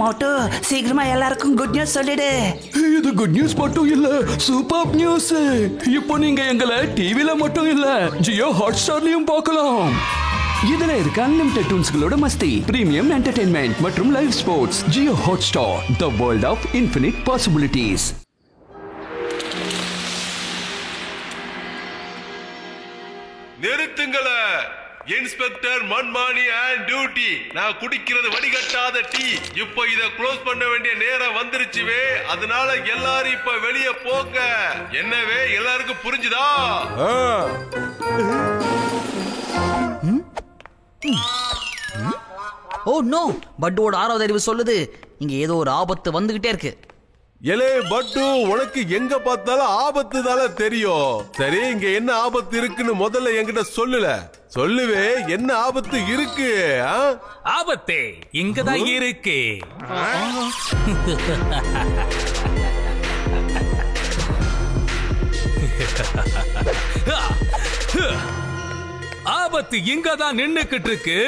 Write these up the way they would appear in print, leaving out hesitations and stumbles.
மோட்டு சீக்கிரமா எல்லாருக்கும் good news சொல்லிடு. இது குட் நியூஸ் மட்டும் இல்ல, சூப்பர் நியூஸ். இப்போ நீங்க எங்களை டிவில மட்டும் இல்ல, ஜியோ ஹாட்ஸ்டார்லயும் பார்க்கலாம். இதுல இருக்க அன்லிமிட்டெட் டூன்ஸ்களோட மஸ்தி, பிரீமியம் என்டர்டெயின்மெண்ட் மற்றும் live sports. Jio Hotstar, the world of infinite possibilities. நிறுத்துங்கள. Inspector Manmani and duty. நான் குடிக்கிறது வடிகட்டாத டீ. இப்போ இத க்ளோஸ் பண்ண வேண்டிய நேரம் வந்துருச்சுவே. அதனால எல்லாரும் இப்ப வெளிய போங்க. என்னவே எல்லாருக்கும் புரிஞ்சுதா? ஓ நோ, பட்டோட 6வது அறிவு சொல்லுது இங்க ஏதோ ஒரு ஆபத்து வந்துகிட்டே இருக்கு. எலே பட்டு, உனக்கு எங்க பார்த்தாலும் ஆபத்து தானே தெரியும். சரி, இங்க என்ன ஆபத்து இருக்குன்னு முதல்ல என்கிட்ட சொல்லுவே. என்ன ஆபத்து இருக்கு? ஆபத்து இங்கதான் இருக்கு. ஆபத்து இங்கதான் நின்னுக்கிட்டு இருக்கு.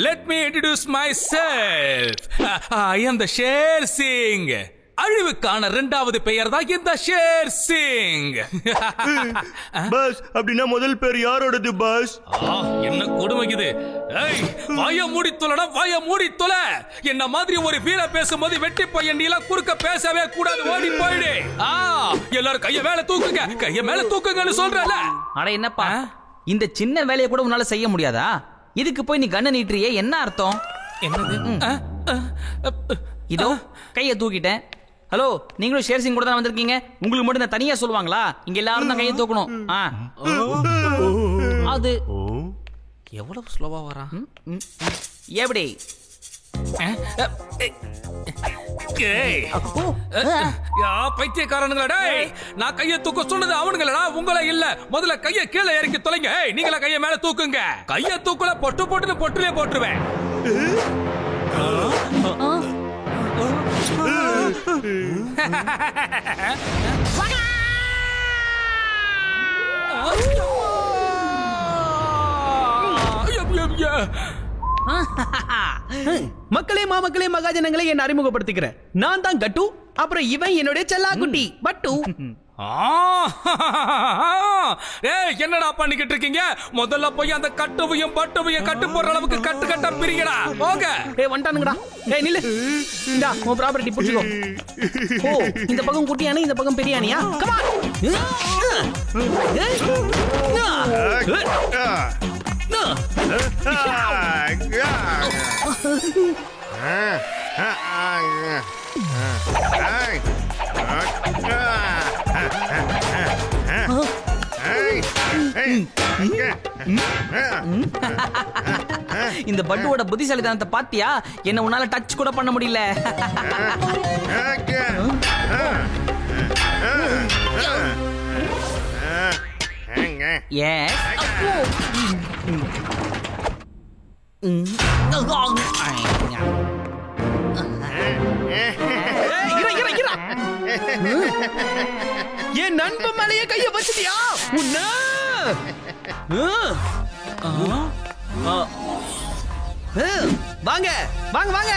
Let me introduce myself. I am the Sher Singh. அழிவுக்கான 2வது பெயர் தான் இந்த ஷேர் சிங். பாஸ், அப்படின்னா முதல் பேர் யாரோடது பாஸ்? என்ன கொடுமைக்குது. வாய மூடித்தொலடா, வாய மூடித்தொல. என்ன மாதிரி ஒரு வீர பேசும்போது வெட்டி பையன் நீலாம் குறுக்க பேசவே கூடாது, ஓடி போயிடு. எல்லாரும் கைய மேல தூக்குங்க, கைய மேல தூக்குங்கன்னு சொல்றல. அட என்னப்பா, இந்த சின்ன வேலையை கூட உன்னால செய்ய முடியாதா? இதுக்கு போய் நீ கண்ணை நீட்டுறியே, என்ன அர்த்தம்? என்னது? இதோ கையை தூக்கிட்டேன். ஹலோ, நீங்களும் ஷேர் சிங் கூட தான் வந்திருக்கீங்க. உங்களுக்கு மட்டும் தனியா சொல்லுவாங்களா? இங்க எல்லாரும் தான் கையை தூக்கணும். அது எவ்வளவு ஸ்லோவா வரான் எப்படி? பைத்தியக்காரனுங்களா, நான் கையை தூக்க சொன்னது அவனுங்களா, உங்களை இல்ல. முதல்ல கையை கீழே இறக்கி தொலைங்க. நீங்களா கையை மேல தூக்குங்க. கையை தூக்கல பொட்டு பொட்டுலே போட்டுருவேன். மக்களே, மாமக்களே, மகாஜனங்களே, என்ன அறிமுகப்படுத்திக்கிறேன். நான் தான் கட்டு. அப்புறம் இவன் என்னுடைய செல்லா குட்டி பட்டு. என்னடா பண்ணிக்கிட்டு இருக்கீங்க? முதல்ல போய் அந்த கட்டுவையும் பட்டுவையும் கட்டு போற அளவுக்கு கட்டு கட்டா பிரிங்கடா. போங்க. வந்துட்டானுங்கடா. நில்லு. இந்தா உன் ப்ராப்பர்ட்டி புடிச்சுக்கோ. ஓ, இந்த பக்கம் குட்டி யானை, இந்த பக்கம் பெரிய யானையா? கம் இந்த பட்டுவோட புத்திசாலித்தனத்தை பாத்தியா? என்ன உன்னால டச் கூட பண்ண முடியல. என் நண்பன் மேலேயே கைய வச்சிட்டியா? வாங்க வாங்க வாங்க.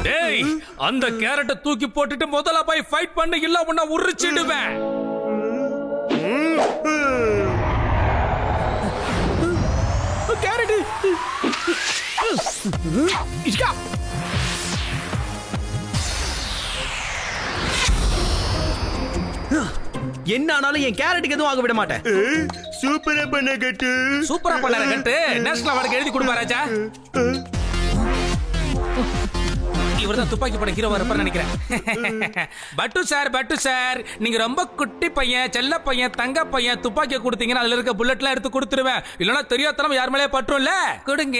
டேய், அந்த கேரட்டை தூக்கி போட்டுட்டு முதல்ல போய் ஃபைட் பண்ணு, இல்ல உன்னை உரிச்சிடுவேன். கேரட் என்ன ஆனாலும் என் கேரட்டுக்கு எதுவும் ஆக விட மாட்டேன். சூப்பரா பண்ண கட்டு. சூப்பரா பண்ண கட்டு. நேஷனல் அவார்டுக்கு எழுதி கொடுப்பா ராஜா. இவர்தான் துப்பாக்கி பட ஹீரோவா இருப்பார் நினைக்கிறேன். பட்டு சார், நீங்க ரொம்ப குட்டி பையன், செல்ல பையன், தங்க பையன். துப்பாக்கியை கொடுத்தீங்கன்னா அதுல இருக்க புல்லட்லாம் எடுத்து கொடுத்துருவேன். இல்லனா தெரியாதனமா யார் மேலே பட்டும்ல. கொடுங்க.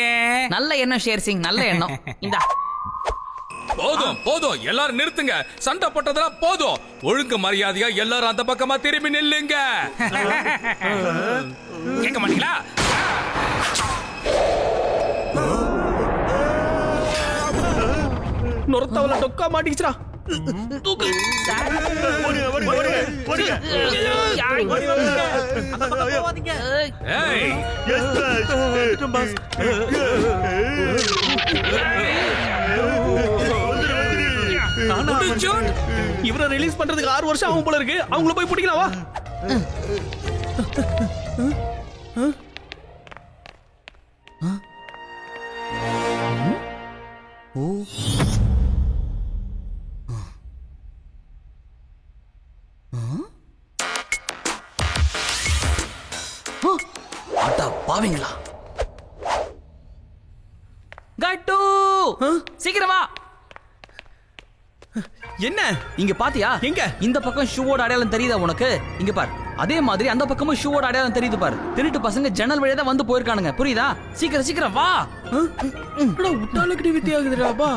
நல்ல எண்ணம் ஷேர் சிங், நல்ல எண்ணம். இந்தா. போதும், எல்லாரும் நிறுத்துங்க. சண்டை போட்டதெல்லாம் போதும். ஒழுங்கு மரியாதையா எல்லாரும் அந்த பக்கமா திரும்பி நில்லுங்க. கேட்க மாட்டீங்களா? நொரத்தவல டொக்கா மாட்டிக்கிச்சுடா. தூக்கு. இவரை ரிலீஸ் பண்றதுக்கு 6 வருஷம் ஆகும் போல இருக்கு. அவங்கள போய் பிடிக்கலாம் வா. பாவீங்களா? கட்டு சீக்கிரம் வா. என்ன இங்க பாத்தியா? எங்க? இந்த பக்கம் ஷூவோட அடையாளம் தெரியுதா உனக்கு? இங்க பார். அதே மாதிரி அந்த பக்கமும் ஷூவோட அடையாளம் தெரியுது பாரு. திருட்டு பசங்க ஜன்னல் வழியா தான் வந்து போயிருக்கானுங்க. புரியுதா? சீக்கிரம் சீக்கிரம் வா. உட்டாளுக்கு வித்தியாகுதுடா பா.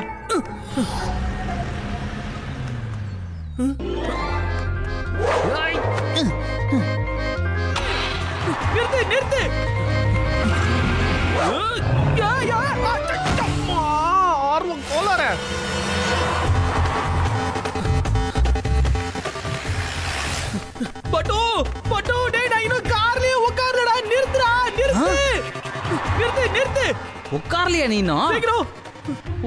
நிறுத்து நிறுத்து. ஆர்வம் கோளார. பட்டு பட்டு டேய் நான் இன்னும் கார்லயே உட்கார்றடா. நிறுத்துடா நிறுத்து. நிறுத்து நிறுத்து. உட்கார்லையா நீனும்? சீக்கிரம்.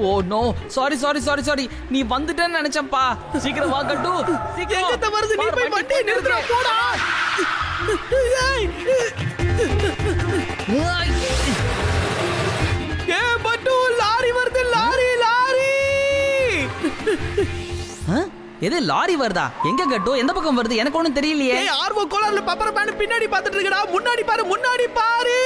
Oh no, sorry sorry sorry sorry. நீ வந்துட்டேன்னு நினைச்சேன்ப்பா. சீக்கிரம் வா கட்டு. சீக்கிரம். எங்கத்த வருது? நீ போய் வண்டி நிறுத்துடா போடா. ஏ பட்டு லாரி வருது. Lorry lorry. எது லாரி வருதா? எங்க கட்டு? எந்த பக்கம் வருது? எனக்கு ஒண்ணும் தெரியலையே. ஏய் ஆர்வோ கோலார்ல பப்பர பேன் பின்னாடி பாத்துட்டு இருக்கடா. முன்னாடி பாரு முன்னாடி பாரு.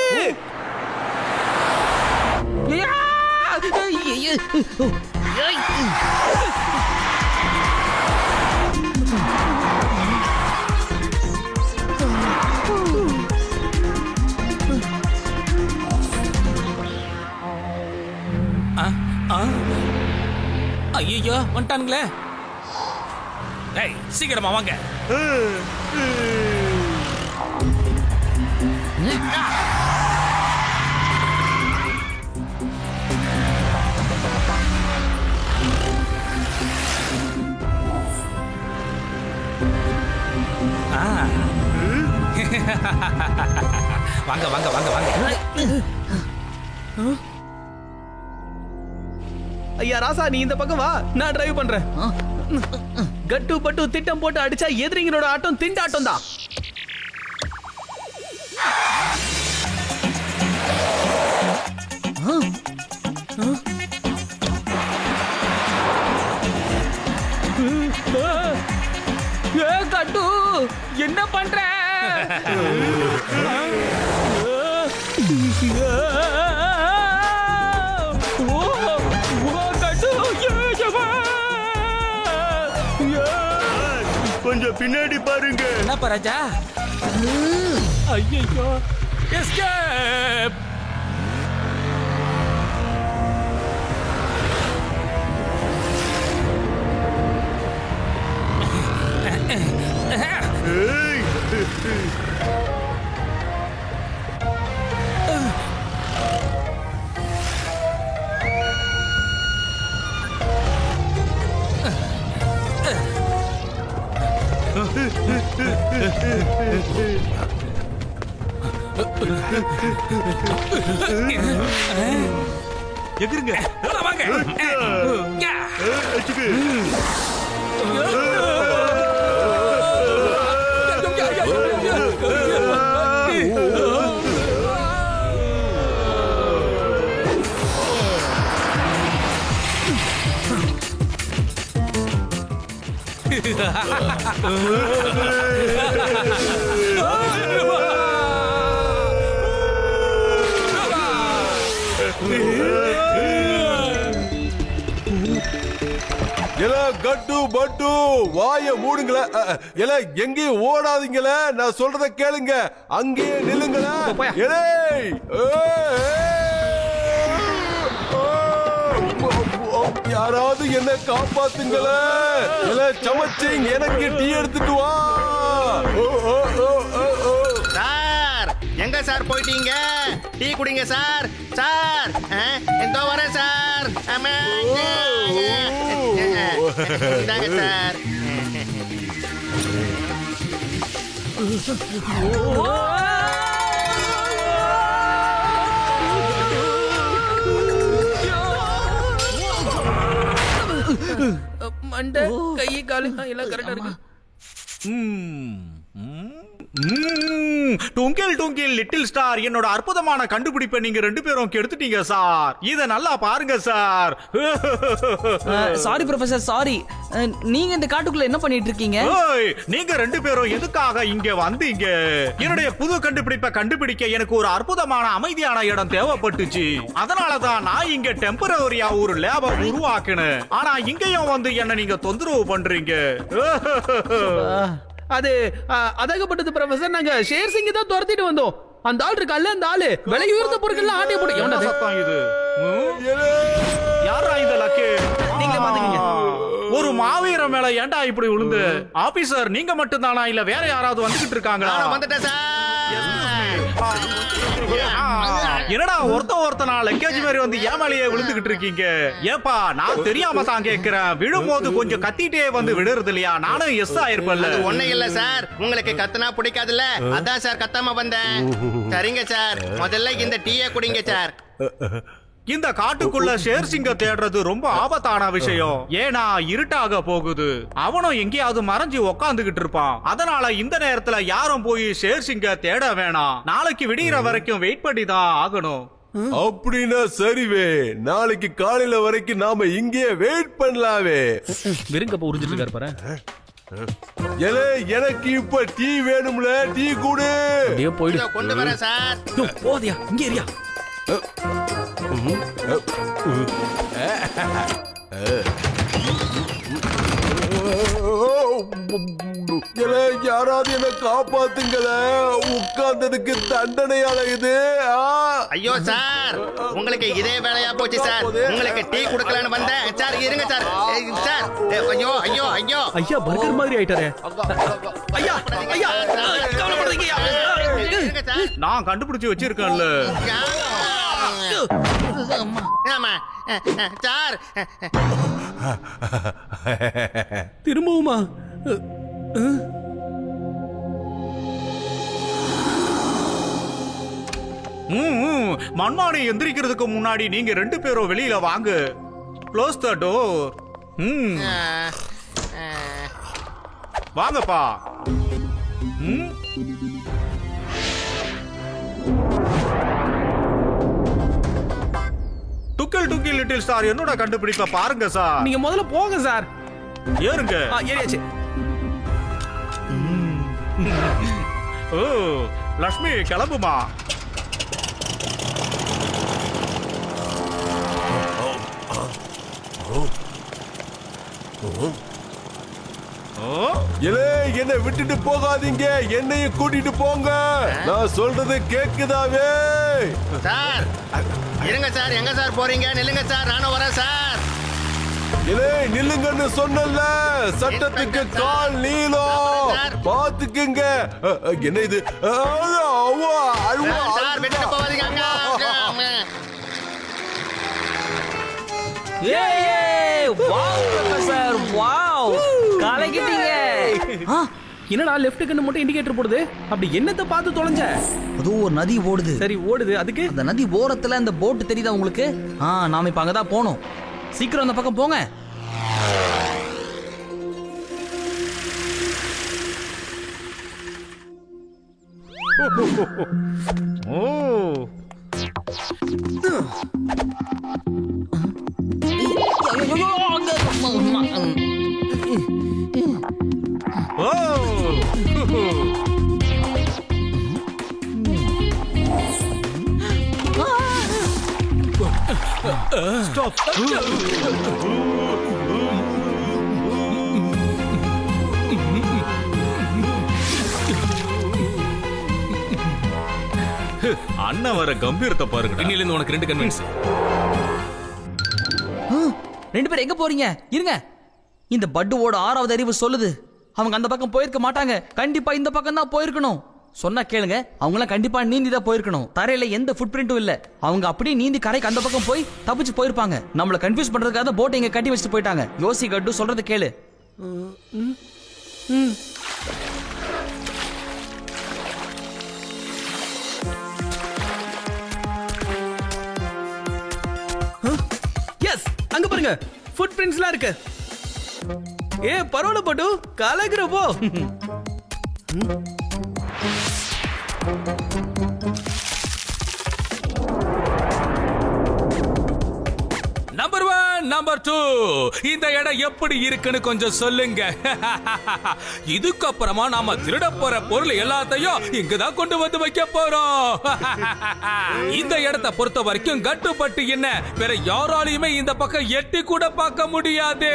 ஐயோ வந்துட்டானுங்களே. சீக்கிரமா வாங்க. வாங்க வாங்க வாங்க வாங்க. ஐயா ராசா நீ இந்த பக்கம் வா. நான் டிரைவ் பண்றேன். கட்டு பட்டு திட்டம் போட்டு அடிச்சா எதிரிங்களோட ஆட்டம் திண்டாட்டம் தான். கட்டு என்ன பண்ற? கொஞ்சம் பின்னாடி பாருங்க. என்ன பராஜா? ஐயோ எஸ்கேப். எதிருங்க வாங்க. கட்டு பட்டு வாய மூடுங்கள. எங்கேயும் ஓடாதீங்கள. நான் சொல்றத கேளுங்க. அங்கேயே நில்லுங்கள. யாராவது என்ன காப்பாத்துங்கள. சமைச்சிங் எனக்கு டீ எடுத்துட்டு வா. சார் எங்க சார் போயிட்டீங்க? டீ குடிங்க சார். சார் இதோ வரேன் சார். இந்தாங்க சார். மண்டை கை காலு எல்லாம் கரெக்டா இருக்கு. டுங்கில் டுங்கில் லிட்டில் ஸ்டார், என்னோட அற்புதமான கண்டுபிடிப்பை நீங்க 2 பேரும் கெடுத்துட்டீங்க சார். இத நல்லா பாருங்க சார். Sorry professor, sorry. நீங்க இந்த காட்டுக்குள்ள என்ன பண்ணிட்டு இருக்கீங்க? நீங்க 2 பேரும் எதுக்காக இங்க வந்தீங்க? என்னுடைய புது கண்டுபிடிப்பை கண்டுபிடிக்க எனக்கு ஒரு அற்புதமான அமைதியான இடம் தேவைப்பட்டுச்சு. அதனாலதான் நான் இங்க டெம்பரரியா ஒரு லேப உருவாக்கினேன். ஆனா இங்கேயும் வந்து என்ன நீங்க தொந்தரவு பண்றீங்க. அது அதாகப்பட்டது ப்ரொஃபசர். நாங்க ஷேர் சிங்க தான் துரத்திட்டு வந்தோம். அந்த ஆள் இருக்கல்ல, அந்த ஆளு விலை உயர்ந்த பொருட்கள் ஆட்டை போட்டு என்ன சத்தம் இது? யாரா இந்த லக்கு? நீங்களே பாத்துக்கீங்க. ஒரு மாவீரன் மேல ஏன்டா இப்படி விழுந்து? ஆபீசர் நீங்க மட்டும் தானா இல்ல வேற யாராவது வந்துகிட்டு இருக்காங்களா? வந்துட்டேன் சார். என்னடா ஒருத்தனா லக்கேஜ் மாதிரி வந்து ஏமாலியே விழுந்துகிட்டு இருக்கீங்க? ஏப்பா நான் தெரியாம தான் கேக்குறேன். விழும்போது கொஞ்சம் கத்திட்டே வந்து விடுறது இல்லையா? நானும் எஸ் ஆயிருப்பேன்ல. ஒண்ணு இல்ல சார், உங்களுக்கு கத்துனா பிடிக்காதுல்ல, அதான் சார் கத்தாம வந்தேன். சரிங்க சார், முதல்ல இந்த டீயை குடிங்க சார். இந்த காட்டுக்குள்ள ஷேர் சிங்க தேடுறது ரொம்ப ஆபத்தான விஷயம். ஏன்னா இருட்டாக போகுது. அவனும் எங்கேயாவது மறைஞ்சு உக்காந்துகிட்டு இருப்பான். அதனால இந்த நேரத்துல யாரும் போய் ஷேர் சிங்க தேட வேணாம். நாளைக்கு விடிகிற வரைக்கும் வெயிட் பண்ணி தான் ஆகணும். அப்படின்னா சரிவே, நாளைக்கு காலையில வரைக்கும் நாம இங்கே வெயிட் பண்ணலாவே. வெறுங்கப்ப உறிஞ்சிட்டு இருக்காரு பாரு. எனக்கு இப்ப டீ வேணும்ல, டீ குடு. அப்படியே போயிடு. கொண்டு வரேன் சார். போதியா இங்க ஏரியா. யாராவது என்ன காப்பாத்துங்கள, உட்கார்ந்ததுக்கு தண்டனையால இது. ஐயோ சார், உங்களுக்கு இதே வேலையா போச்சு சார். உங்களுக்கு டீ குடுக்கலான்னு வந்தேன் சார். இருங்க சார். சார் ஐயோ ஐயோ ஐயோ ஐயா பர்கர் மாதிரி ஆயிட்டாரே. ஐயா ஐயா கவலைப்படாதீங்க. நான் கண்டுபிடிச்சு வச்சிருக்கேன்ல. ஆமா சார். திரும்பவுமா? மண்மானை எந்திரிக்கிறதுக்கு முன்னாடி நீங்க 2 பேரும் வெளியில வாங்க. Close the door. வாங்கப்பா. டுக்கில் டுக்கில் லிட்டில் ஸ்டார், என்னோட கண்டுபிடிப்ப பாருங்க சார். நீங்க முதல்ல போங்க சார். ஏறுங்க. ஏறியாச்சு. ஓ லட்சுமி கிளம்புமா. என்னை விட்டுட்டு போகாதீங்க, என்னையும் கூட்டிட்டு போங்க. நான் சொல்றது கேக்குதாவே? சார் இருங்க சார். எங்க சார் போறீங்க? நில்லுங்க சார், நானும் வரேன் சார். நில்லுங்கன்னு சொன்னல, சட்டத்துக்கு கால் நீளம். பாத்துக்குங்க. என்ன இது? சார் விட்டுட்டு போவாதீங்க. என்னடா லெஃப்ட் கண்ணு மட்டும் இண்டிகேட்டர் போடுது? அப்படி என்னத்தை பார்த்து தொலைஞ்ச? அதுவும் ஒரு நதி ஓடுது. சரி ஓடுது. அதுக்கு அந்த நதி ஓரத்துல அந்த போட் தெரியுதா உங்களுக்கு? நாம இப்ப அங்கதான் போனோம். சீக்கிரம் அந்த பக்கம் போங்க. Stop. அண்ணன் வர கம்பீரத்தை பாருங்க. இன்னில இருந்து உனக்கு 2 கன்வின்ஸ். 2 பேர் எங்க போறீங்க? இருங்க. இந்த பட்டுவோட 6வது அறிவு சொல்லுது அவங்க அந்த பக்கம் போயிருக்க மாட்டாங்க. கண்டிப்பா இந்த பக்கம் தான் போயிருக்கணும். சொன்னா கேளுங்க, அவங்க எல்லாம் கண்டிப்பா நீந்தி தான் போயிருக்கணும். தரையில எந்த ஃபுட் பிரிண்டும் இல்ல. அவங்க அப்படியே நீந்தி கரைக்கு அந்த பக்கம் போய் தப்பிச்சு போயிருப்பாங்க. நம்மள கன்ஃபியூஸ் பண்றதுக்காக போட்டை இங்க கட்டி வச்சுட்டு போயிட்டாங்க. யோசி கட்டு, சொல்றது கேளு. எஸ், அங்க பாருங்க, ஃபுட் பிரிண்ட்ஸ்லாம் இருக்கு. பரவாயில்ல பட்டு, கலக்குறப்போ. நம்பர் 1, நம்பர் 2, இந்த இடம் எப்படி இருக்குன்னு கொஞ்சம் சொல்லுங்க. இதுக்கப்புறமா நாம திருட போற பொருள் எல்லாத்தையும் இங்கதான் கொண்டு வந்து வைக்க போறோம். இந்த இடத்தை பொறுத்த வரைக்கும் கட்டுப்பட்டு என்ன வேற யாராலையுமே இந்த பக்கம் எட்டி கூட பார்க்க முடியாது.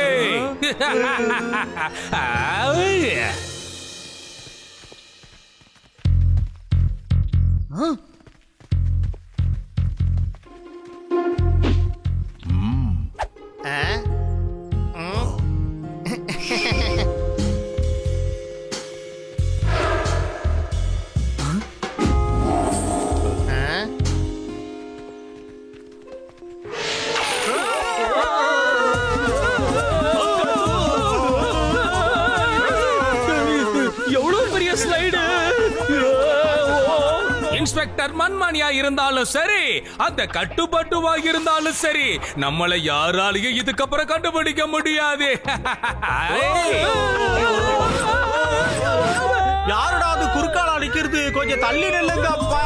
இன்ஸ்பெக்டர் மன்மானியா இருந்தாலும் சரி, அந்த கட்டுப்பட்டுவா இருந்தாலும் சரி, நம்மளை யாராலையும் இதுக்கப்புறம் கண்டுபிடிக்க முடியாது. யாருடாது குறுக்கால அடிக்கிறது? கொஞ்சம் தள்ளி நில்லுங்கப்பா.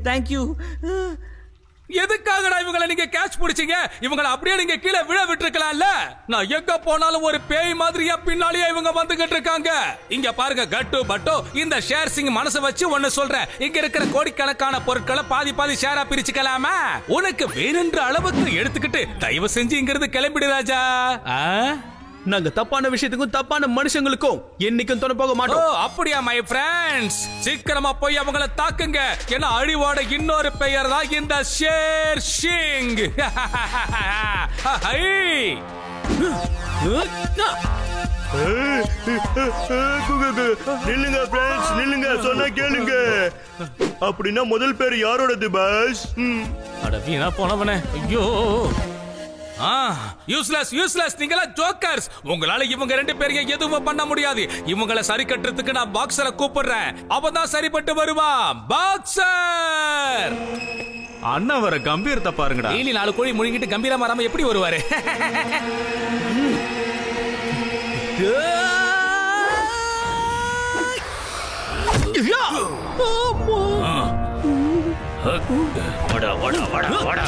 தேங்க்யூ. எதுக்காகடா இவங்களை நீங்க கேட்ச் பிடிச்சீங்க? இவங்களை அப்படியே நீங்க கீழே விழ விட்டுருக்கலாம்ல. நான் எங்க போனாலும் ஒரு பேய் மாதிரியா பின்னாலேயே இவங்க வந்துகிட்டு இருக்காங்க. இங்க பாருங்க கட்டு பட்டு, இந்த ஷேர் சிங் மனசு வச்சு ஒன்னு சொல்றேன். இங்க இருக்கிற கோடிக்கணக்கான பொருட்களை பாதி பாதி ஷேரா பிரிச்சுக்கலாமா? உனக்கு வேணுன்ற அளவுக்கு எடுத்துக்கிட்டு தயவு செஞ்சு இங்க இருந்து கிளம்பிடு ராஜா. நாங்க தப்பான விஷயத்துக்கும் தப்பான மனுஷங்களுக்கும் என்னைக்கும் துணை போக மாட்டோம். அப்படியா மை ஃப்ரெண்ட்ஸ்? சீக்கிரமா போய் அவங்களை தாக்குங்க. ஏன்னா அழிவோட இன்னொரு பெயர் தான் இந்த ஷேர் சிங். நில்லுங்க ஃப்ரெண்ட்ஸ், நில்லுங்க, சொன்னா கேளுங்க. அப்படின்னா முதல் பேர் யாரோடது பாஸ்? அட வீணா போனவனே. ஐயோ, யூஸ்லெஸ் யூஸ்லெஸ், நீங்களா ஜோக்கர்ஸ். உங்களால இவங்க ரெண்டு பேரையும் எதுவும் பண்ண முடியாது. இவங்களை சரி கட்டுறதுக்கு நான் பாக்ஸரை கூப்பிடுறேன். அவதான் சரிப்பட்டு வருவான். பாக்ஸர் அண்ணா வர கம்பீரத்தை பாருங்கடா. டெய்லி 4 கோழி முழுங்கிட்டு கம்பீரமா வராம எப்படி வருவாரு? வடா வடா வடா வடா.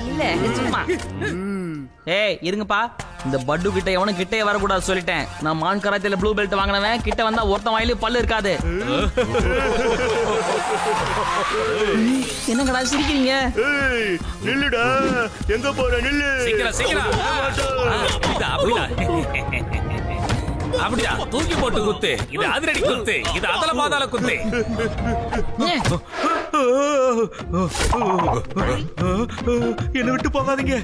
இல்ல சும்மா. ஏய் இருங்கப்பா, இந்த பட்டு கிட்ட எவனும் கிட்டே வரக்கூடாது சொல்லிட்டேன். நான் மான் கராத்தில ப்ளூ பெல்ட் வாங்கினவன். கிட்ட வந்தா ஒருத்தன் வாயிலும் பல்லு இருக்காது. என்னங்கடா சிரிக்கிறீங்க? நில்லுடா, எங்க போற? நில்லு சீக்கிரம் சீக்கிரம். அப்படியா, தூக்கி போட்டு குத்து. இது அதிரடி குத்து, இது அதல பாதாள குத்து. என்ன விட்டு போகாதீங்க.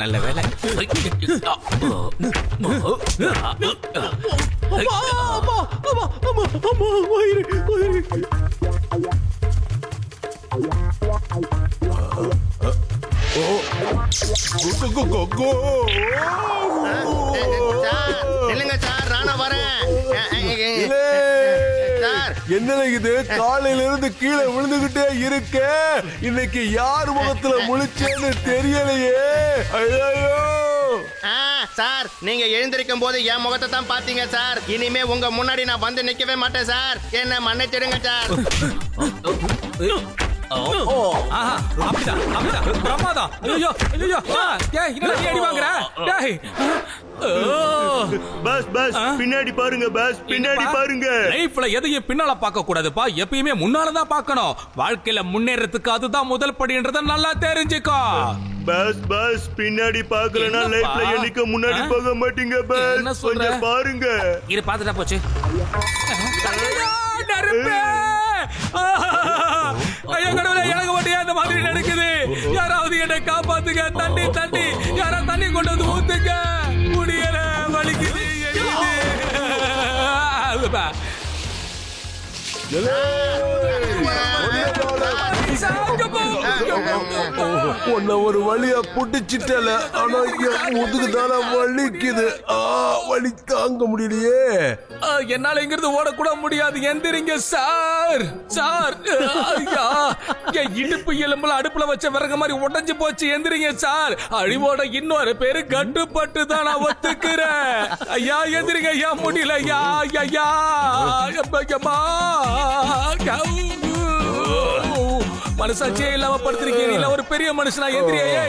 நல்ல வேலை. இல்லங்க சார், ராணா வரேன். என்ன இது? காலையில இருந்து கீழே விழுந்துகிட்டே இருக்க. இன்னைக்கு யார் முகத்துல முழிச்சேன்னு தெரியலையே. ஐயோ சார் நீங்க எழுந்திருக்கும் போது என் முகத்தை தான் பாத்தீங்க சார். இனிமே உங்க முன்னாடி நான் வந்து நிக்கவே மாட்டேன் சார். என்ன மன்னிச்சிடுங்க சார். பிரமாதம். ஐயோ ஐயோ டேய் என்ன அடி வாங்குற? டேய் பாஸ் பின்னாடி பாருங்க பாஸ், பின்னாடி பாருங்க. லைஃப்ல எதையும் பின்னால பார்க்க கூடாதுப்பா, எப்பயுமே முன்னால தான் பார்க்கணும். வாழ்க்கையில முன்னேறதுக்கு அதுதான் முதல் படின்றத நல்லா தெரிஞ்சுக்கோ. பாஸ் பின்னாடி பார்க்கலனா லைஃப்ல என்னைக்கு முன்னாடி போக மாட்டீங்க பாஸ். கொஞ்சம் பாருங்க. இரு பாத்துட்டா போச்சு. ஐயோ கடவுளே, எனக்கு மட்டும் அந்த மாதிரி நடக்குது. யாராவது என்னை காப்பாத்துங்க. தண்ணி தண்ணி, யாராவது தண்ணி கொண்டு வந்து ஊத்துங்க. முடியல, வலிக்குது. உன்ன ஒரு வழியா புடிச்சிட்டல, ஆனா என் முதுகுதான வலிக்குது. வலி தாங்க முடியலையே. என்னால இங்கிருந்து ஓடக்கூட முடியாது. எந்திரிங்க சார். சார் ஐயா, என் இடுப்பு எலும்புல அடுப்புல வச்ச விறகு மாதிரி உடைஞ்சு போச்சு. எந்திரிங்க சார். அழிவோட இன்னொரு பேரு கட்டுப்பட்டு தான் நான் ஒத்துக்கிறேன். ஐயா எந்திரிங்க ஐயா, முடியல ஐயா. ஐயா மனசாட்சியே இல்லாம படுத்திருக்கீங்க. ஒரு பெரிய மனுஷனா எந்திரியா?